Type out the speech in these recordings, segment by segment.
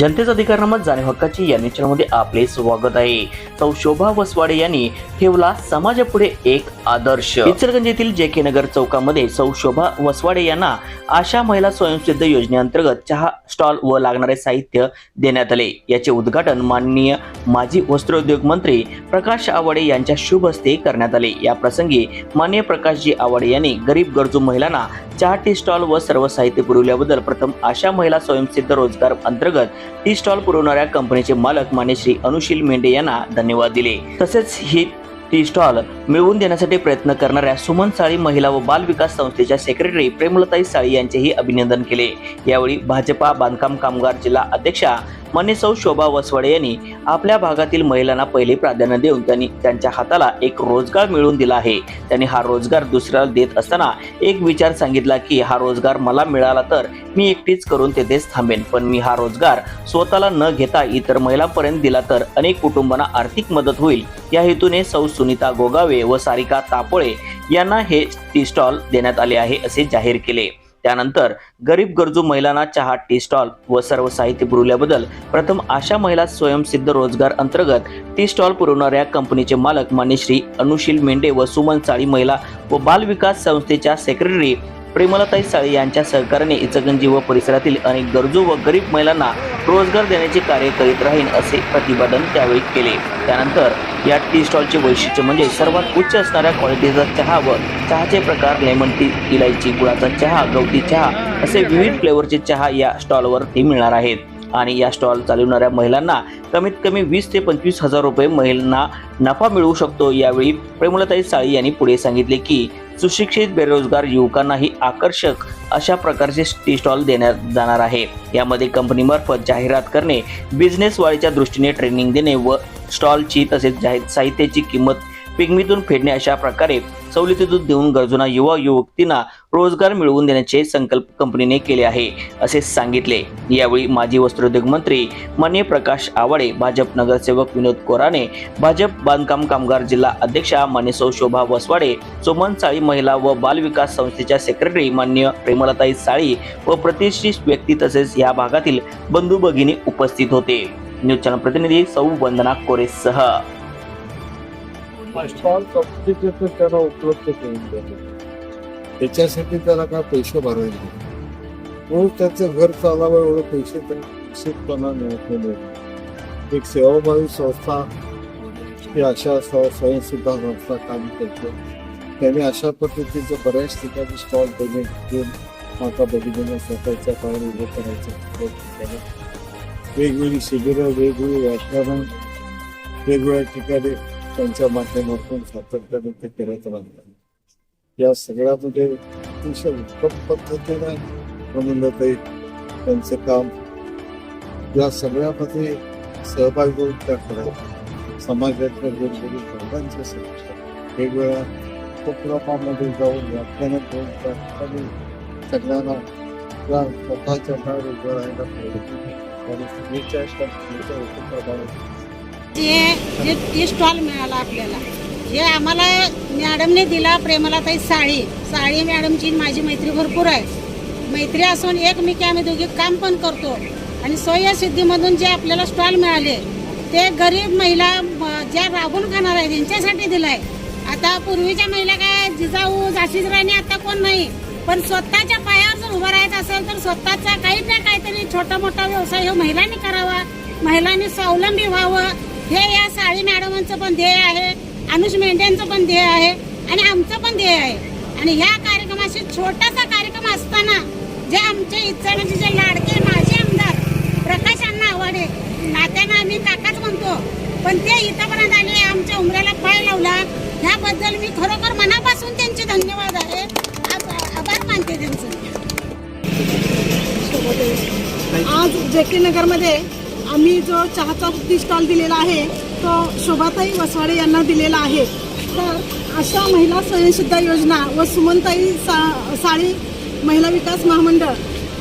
जनतेचा अधिकार नामत जाणीव हक्काची या चॅनलमध्ये आपले स्वागत आहे। सौ शोभा वसवाडे यांनी ठेवला समाजापुढे एक आदर्श। इचलकरंजी येथील जेके नगर चौकामध्ये सौ शोभा वसवाडे यांना आशा महिला स्वयंसिद्ध योजनेअंतर्गत चहा स्टॉल व लागणारे साहित्य देण्यात आले। याचे उद्घाटन माननीय माजी वस्त्रोद्योग मंत्री प्रकाश आवाडे यांच्या शुभ हस्ते करण्यात आले। या प्रसंगी माननीय प्रकाशजी आवाडे यांनी गरीब गरजू महिलांना चहा टी स्टॉल व सर्व साहित्य पुरवल्याबद्दल प्रथम आशा महिला स्वयंसिद्ध रोजगार अंतर्गत टी स्टॉल पुरवणाऱ्या कंपनीचे मालक मान्य श्री अनुशील मेंढे यांना धन्यवाद दिले। तसेच ही टी स्टॉल मिळवून देण्यासाठी प्रयत्न करणाऱ्या सुमन साळी महिला व बाल विकास संस्थेच्या सेक्रेटरी प्रेमलताई साळी यांचेही अभिनंदन केले। यावेळी भाजपा बांधकाम कामगार जिल्हा अध्यक्षा मान्य सौ शोभा वसवाडे यांनी आपल्या भागातील महिलांना पहिले प्राधान्य देऊन त्यांच्या हाताला एक रोजगार मिळवून दिला आहे। त्यांनी हा रोजगार दुसऱ्याला देत असताना एक विचार सांगितला की हा रोजगार मला मिळाला तर मी एकटीच करून तेथेच थांबेन, पण मी हा रोजगार स्वतःला न घेता इतर महिलांपर्यंत दिला तर अनेक कुटुंबांना आर्थिक मदत होईल। या हेतूने सौ सुनीता गोगावे व सारिका तापोळे यांना हे टी स्टॉल देण्यात आले आहे असे जाहीर केले। त्यानंतर गरीब गरजू महिलांना चहा टी स्टॉल व सर्व साहित्य पुरवल्याबद्दल प्रथम आशा महिला स्वयंसिद्ध रोजगार अंतर्गत टी स्टॉल पुरवणाऱ्या कंपनीचे मालक मान्य श्री अनुशील मेंढे व सुमन साळी महिला व बाल विकास संस्थेच्या सेक्रेटरी प्रेमलताई साळी यांच्या सहकार्याने इचलकरंजी व परिसरातील अनेक गरजू व गरीब महिलांना रोजगार देण्याचे कार्य करीत राहीन असे प्रतिपादन त्यावेळी केले। त्यानंतर या टी स्टॉलचे वैशिष्ट्य म्हणजे सर्वात उच्च असणाऱ्या क्वालिटीचा चहा व चहाचे प्रकार लेमन टी, इलायची, गुळाचा चहा, गवती चहा असे विविध फ्लेवरचे चहा या स्टॉलवरती मिळणार आहेत। आणि या स्टॉल चालवणाऱ्या महिलांना कमीत कमी 20 ते 25 हजार रुपये महिलांना नफा मिळू शकतो। यावेळी प्रेमलताई साळी यांनी पुढे सांगितले की सुशिक्षित बेरोजगार युवकांनाही आकर्षक अशा प्रकारचे टी स्टॉल देण्यात जाणार आहे। यामध्ये कंपनीमार्फत जाहिरात करणे, बिझनेस वाढीच्या दृष्टीने ट्रेनिंग देणे व स्टॉलची तसेच साहित्याची किंमत पिगमीतून फेडणे अशा प्रकारे सवलतीतून देऊन गरजूंना युवा युवतींना रोजगार मिळवून देण्याचे संकल्प कंपनीने केले आहे असे सांगितले। यावेळी माजी वस्त्रोद्योग मंत्री माननीय प्रकाश आवाडे, भाजप नगरसेवक विनोद कोराणे, भाजप बांधकाम कामगार जिल्हा अध्यक्षा मान्य सौ शोभा वसवाडे, सुमन साळी महिला व बाल विकास संस्थेच्या सेक्रेटरी मान्य प्रेमलताई साळी व प्रतिष्ठित व्यक्ती तसेच या भागातील बंधू भगिनी उपस्थित होते। न्यूज चॅनल प्रतिनिधी सौ वंदना कोरेसह स्टॉल सबसिडीचं त्याला उपलब्ध करून द्यावे, त्याच्यासाठी त्याला काय पैसे भरायचे म्हणून त्याचं घर चालावं एवढे पैसे निश्चितपणा मिळत नाही। एक सेवाभावी संस्था ही अशा स्वयंसिद्ध संस्था काम करते। त्याने अशा पद्धतीचं बऱ्याच ठिकाणी स्टॉल देऊन माता भगिनींना स्वतःच्या पायावर उभं करायचं, वेगवेगळी शिबिरं, वेगवेगळी व्याख्यानं वेगवेगळ्या ठिकाणी त्यांच्या माध्यमातून सातत्याने ते करत राहतात। या सगळ्यामध्ये अतिशय उत्तम पद्धतीने प्रमिलाताई त्यांचं काम या सगळ्यामध्ये सहभागी होऊन त्या करत समाजातल्या वेगवेगळ्या वर्गांच्या समस्या वेगवेगळ्या उपक्रमामध्ये जाऊन व्याख्यानं घेऊन त्या ठिकाणी सगळ्यांना त्या स्वतःच्या पायावर उभं राहायला पाहिजे आणि शुभेच्छा उपक्रमाला जे टी स्टॉल मिळाला आपल्याला, जे आम्हाला मॅडमने दिला, प्रेमलताई साळी मॅडमची माझी मैत्री भरपूर आहे। मैत्री असून एकमेकी आम्ही दोघी काम पण करतो आणि स्वयंसिद्धीमधून जे आपल्याला स्टॉल मिळाले ते गरीब महिला ज्या राबून खाणार आहे त्यांच्यासाठी दिलाय। आता पूर्वीच्या महिला काय जिजाऊ झाशीच राणी आता कोण नाही, पण स्वतःच्या पायावर जर उभं राहायचं असेल तर स्वतःचा काही ना काहीतरी छोटा मोठा व्यवसाय हे महिलांनी करावा, महिलांनी स्वावलंबी व्हावं, हे या साळी मॅडमांचं पण ध्येय आहे, अनुष मेंढ्यांचं पण ध्येय आहे आणि आमचं पण ध्येय आहे। आणि ह्या कार्यक्रमाशी छोटासा कार्यक्रम असताना जे आमचे इच्छाचे जे लाडके माजी आमदार प्रकाश अण्णा आवाडे, नात्यानं आम्ही काकाच म्हणतो, पण ते इथंपर्यंत आले, आमच्या उमऱ्याला पाय लावला, ह्याबद्दल मी खरोखर मनापासून त्यांचे धन्यवाद आहे, आभार मानते त्यांचं। आज जेके नगरमध्ये आम्ही जो चहाचा टी स्टॉल दिलेला आहे तो शोभाताई वसवाडे यांना दिलेला आहे। तर अशा महिला स्वयंसिद्ध योजना व सुमनताई साळी महिला विकास महामंडळ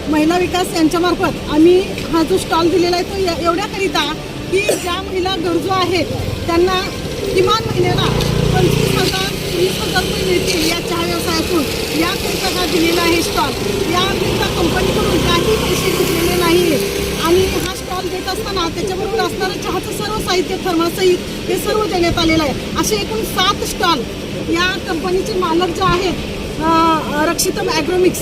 महिला विकास यांच्यामार्फत आम्ही हा जो स्टॉल दिलेला आहे तो एवढ्याकरिता की ज्या महिला गरजू आहेत त्यांना किमान महिन्याला 25,000 20,000 रुपये मिळतील या चहा व्यवसायातून, याकरिता हा दिलेला आहे स्टॉल। याकरिता कंपनीकडून काही पैसे घेतलेले नाही आणि हा स्टॉल असताना त्याच्याबरोबर असणारं चहाचं सर्व साहित्य थर्मासहित हे सर्व देण्यात आलेलं आहे. असे एकूण 7 स्टॉल या कंपनीचे मालक जे आहेत रक्षितम ॲग्रोमिक्स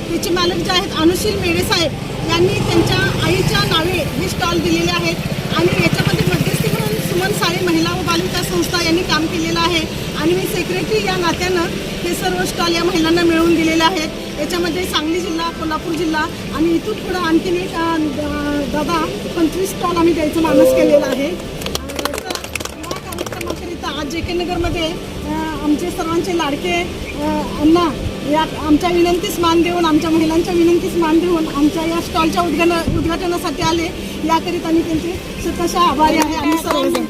त्याचे मालक जे आहेत अनुशील मेढे साहेब यांनी त्यांच्या आईच्या नावे हे स्टॉल दिलेले आहेत. आणि याच्यामध्ये मध्यस्थी म्हणून सुमन साळे महिला व बालविकास संस्था यांनी काम केलेलं आहे. आणि मी सेक्रेटरी या नात्यानं हे सर्व स्टॉल या महिलांना मिळवून दिलेले आहेत. याच्यामध्ये सांगली जिल्हा, कोल्हापूर जिल्हा आणि इथून पुढं आणखीन एक दादा 25 स्टॉल आम्ही द्यायचं मानस केलेलं आहे. तर या कार्यक्रमाकरिता आज JK नगरमध्ये आमचे सर्वांचे लाडके अण्णा या आमच्या विनंतीस मान देऊन, आमच्या महिलांच्या विनंतीस मान देऊन आमच्या या स्टॉलच्या उद्घाटनासाठी आले. याकरिता मी त्यांचे स्वतःच्या आभारी आहे. आम्ही सर्वजण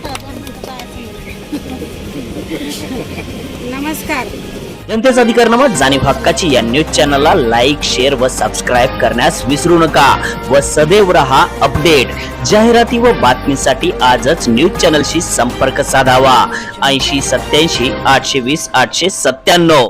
नमस्कार. जनतेचा अधिकारनामा जाणीव हक्काची या न्यूज चॅनलला लाईक, शेअर व सबस्क्राईब करण्यास विसरू नका व सदैव रहा अपडेट. जाहिराती व बातमीसाठी आजच न्यूज चॅनलशी संपर्क साधावा. 80 87 820 897.